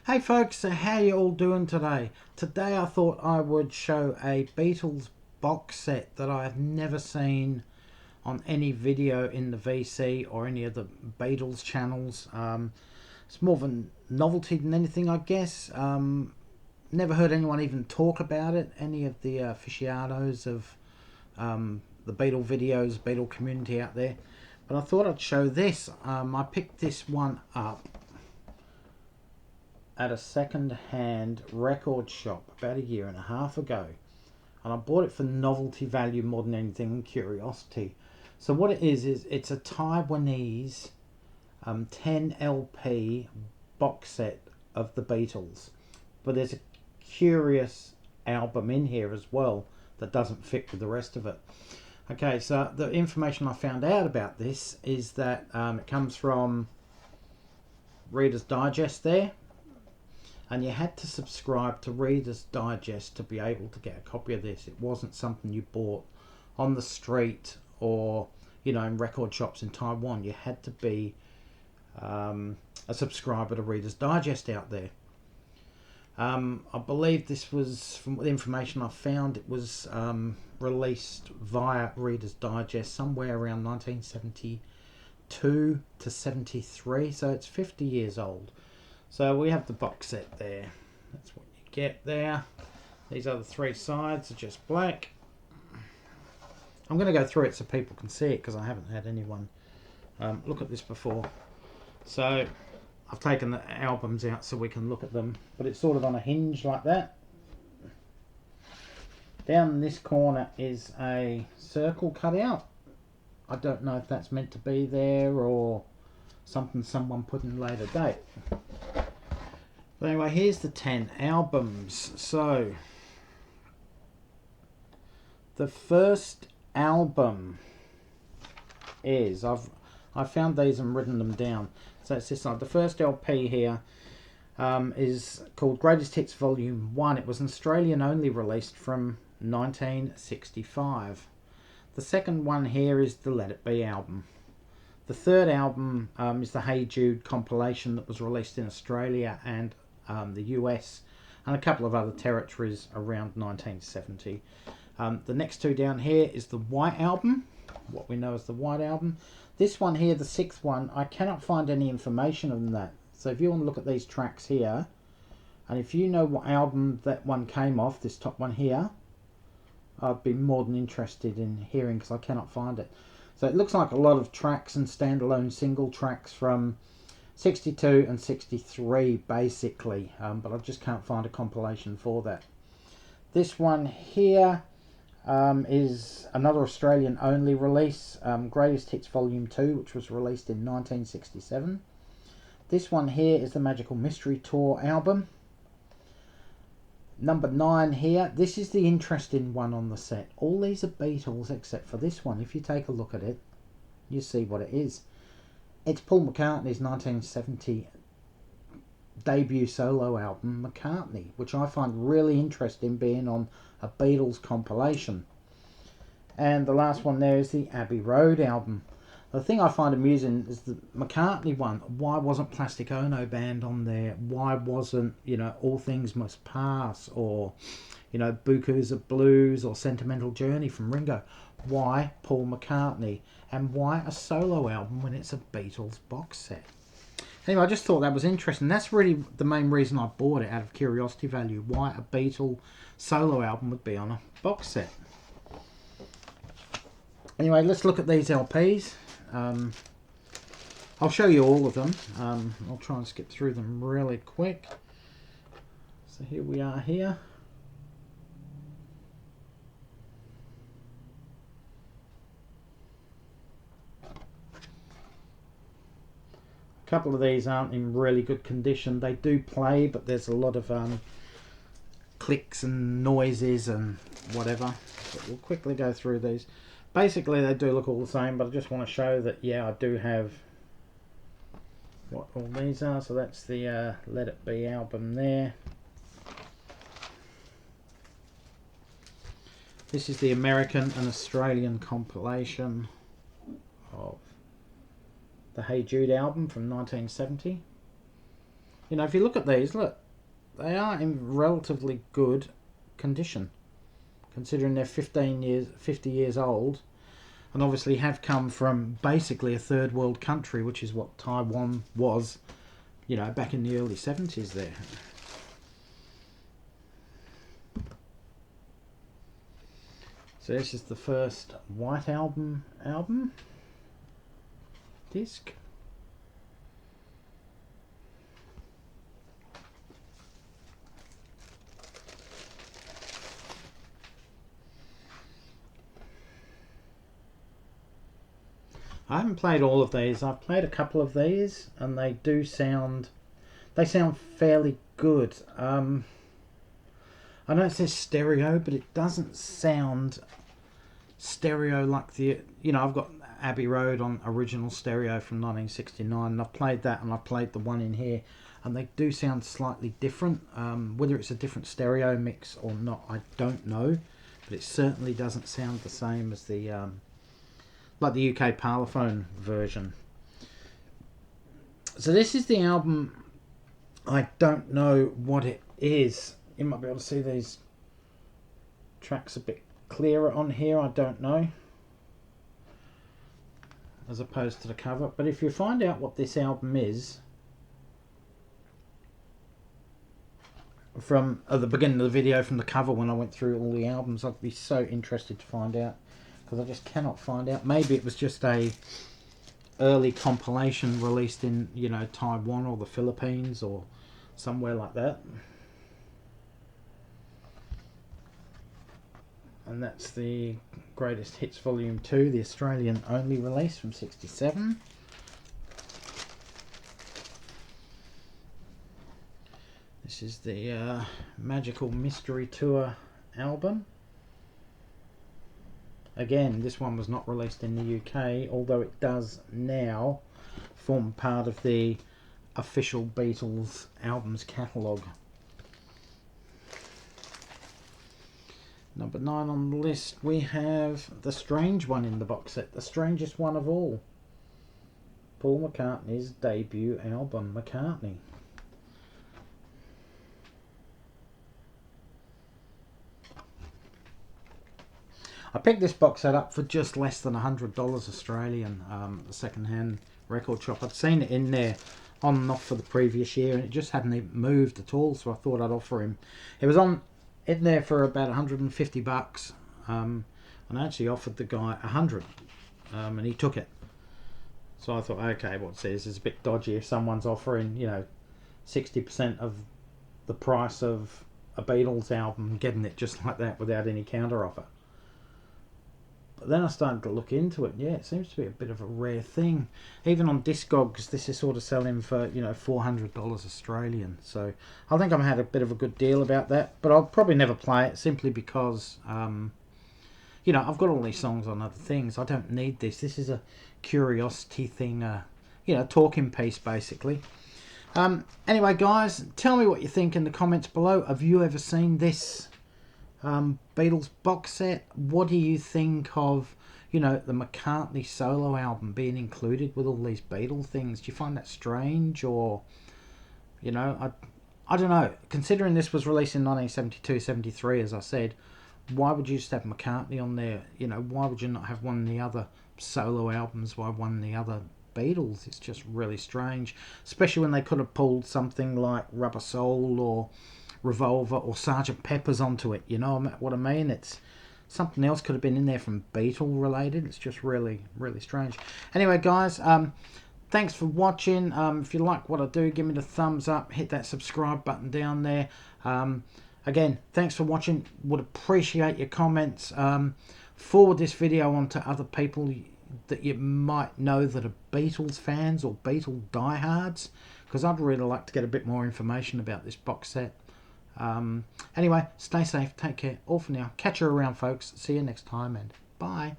Hey folks, so how you all doing today? Today I thought I would show a Beatles box set that I've never seen on any video in the VC or any of the Beatles channels. It's more of a novelty than anything, I guess. Never heard anyone even talk about it, any of the aficionados of the Beatle videos, Beatle community out there. But I thought I'd show this. I picked this one up at a second-hand record shop about a year and a half ago, and I bought it for novelty value more than anything, curiosity. So what it is it's a Taiwanese 10 LP box set of the Beatles, but there's a curious album in here as well that doesn't fit with the rest of it. Okay, so the information I found out about this is that it comes from Reader's Digest there, and you had to subscribe to Reader's Digest to be able to get a copy of this. It wasn't something you bought on the street or, you know, in record shops in Taiwan. You had to be a subscriber to Reader's Digest out there. I believe this was, from the information I found, it was released via Reader's Digest somewhere around 1972 to 73, so it's 50 years old. So we have the box set there. That's what you get there. These other three sides are just black. I'm going to go through it so people can see it, because I haven't had anyone look at this before. So I've taken the albums out so we can look at them, but it's sort of on a hinge like that. Down in this corner is a circle cut out. I don't know if that's meant to be there or something someone put in a later date. But anyway, here's the 10 albums. So the first album is, I found these and written them down. So it's this side. The first LP here is called Greatest Hits Volume 1. It was an Australian only released from 1965. The second one here is the Let It Be album. The third album is the Hey Jude compilation that was released in Australia and the US and a couple of other territories around 1970. The next two down here is the White album, what we know as the White album. This one here, the sixth one, I cannot find any information on that. So if you want to look at these tracks here, and if you know what album that one came off, this top one here, I'd be more than interested in hearing, because I cannot find it. So it looks like a lot of tracks and standalone single tracks from 62 and 63 basically, but I just can't find a compilation for that. This one here is another Australian only release, Greatest Hits Volume 2, which was released in 1967. This one here is the Magical Mystery Tour album. Number 9 here, this is the interesting one on the set. All these are Beatles except for this one. If you take a look at it, you see what it is. It's Paul McCartney's 1970 debut solo album, McCartney, which I find really interesting being on a Beatles compilation. And the last one there is the Abbey Road album. The thing I find amusing is the McCartney one. Why wasn't Plastic Ono Band on there? Why wasn't, you know, All Things Must Pass, or, you know, Bukus of Blues, or Sentimental Journey from Ringo? Why Paul McCartney? And why a solo album when it's a Beatles box set? Anyway, I just thought that was interesting. That's really the main reason I bought it, out of curiosity value. Why a Beatle solo album would be on a box set. Anyway, let's look at these LPs. I'll show you all of them. I'll try and skip through them really quick. So here we are here. A couple of these aren't in really good condition. They do play, but there's a lot of clicks and noises and whatever. But we'll quickly go through these. Basically, they do look all the same, but I just want to show that, yeah, I do have what all these are. So that's the Let It Be album there. This is the American and Australian compilation of the Hey Jude album from 1970. You know, if you look at these, look, they are in relatively good condition, considering they're 50 years old, and obviously have come from basically a third world country, which is what Taiwan was, you know, back in the early 70s there. So this is the first White Album disc. I haven't played all of these. I've played a couple of these, and they sound fairly good. I know it says stereo, but it doesn't sound stereo like the, you know, I've got Abbey Road on original stereo from 1969, and I've played that, and I've played the one in here, and they do sound slightly different. Whether it's a different stereo mix or not, I don't know, but it certainly doesn't sound the same as the like the UK Parlophone version. So this is the album. I don't know what it is. You might be able to see these tracks a bit clearer on here, I don't know, as opposed to the cover. But if you find out what this album is from at the beginning of the video, from the cover when I went through all the albums, I'd be so interested to find out, because I just cannot find out. Maybe it was just a early compilation released in, you know, Taiwan or the Philippines or somewhere like that. And that's the Greatest Hits Volume 2, the Australian only release from '67. This is the Magical Mystery Tour album. Again, this one was not released in the UK, although it does now form part of the official Beatles albums catalogue. Number 9 on the list, we have the strange one in the box set, the strangest one of all. Paul McCartney's debut album, McCartney. I picked this box set up for just less than $100 Australian, the second-hand record shop. I'd seen it in there on and off for the previous year, and it just hadn't even moved at all, so I thought I'd offer him. It was in there for about $150, and I actually offered the guy $100, and he took it. So I thought, okay, what's this? It's a bit dodgy if someone's offering, you know, 60% of the price of a Beatles album, getting it just like that without any counter offer. But then I started to look into it. Yeah, it seems to be a bit of a rare thing. Even on Discogs, this is sort of selling for, you know, $400 Australian. So I think I've had a bit of a good deal about that. But I'll probably never play it, simply because, you know, I've got all these songs on other things. I don't need this. This is a curiosity thing, you know, talking piece, basically. Anyway, guys, tell me what you think in the comments below. Have you ever seen this Beatles box set? What do you think of, you know, the McCartney solo album being included with all these Beatles things? Do you find that strange? Or, you know, I don't know. Considering this was released in 1972-73, as I said, why would you just have McCartney on there? You know, why would you not have one of the other solo albums by one of the other Beatles? It's just really strange, especially when they could have pulled something like Rubber Soul or Revolver or Sgt. Pepper's onto it. You know what I mean? It's something else could have been in there from Beatle related. It's just really, really strange. Anyway, guys, thanks for watching. If you like what I do, give me the thumbs up, hit that subscribe button down there. Again, thanks for watching. Would appreciate your comments. Forward this video on to other people that you might know that are Beatles fans or Beatle diehards, because I'd really like to get a bit more information about this box set. Anyway, stay safe, take care, all for now. Catch you around, folks. See you next time, and bye.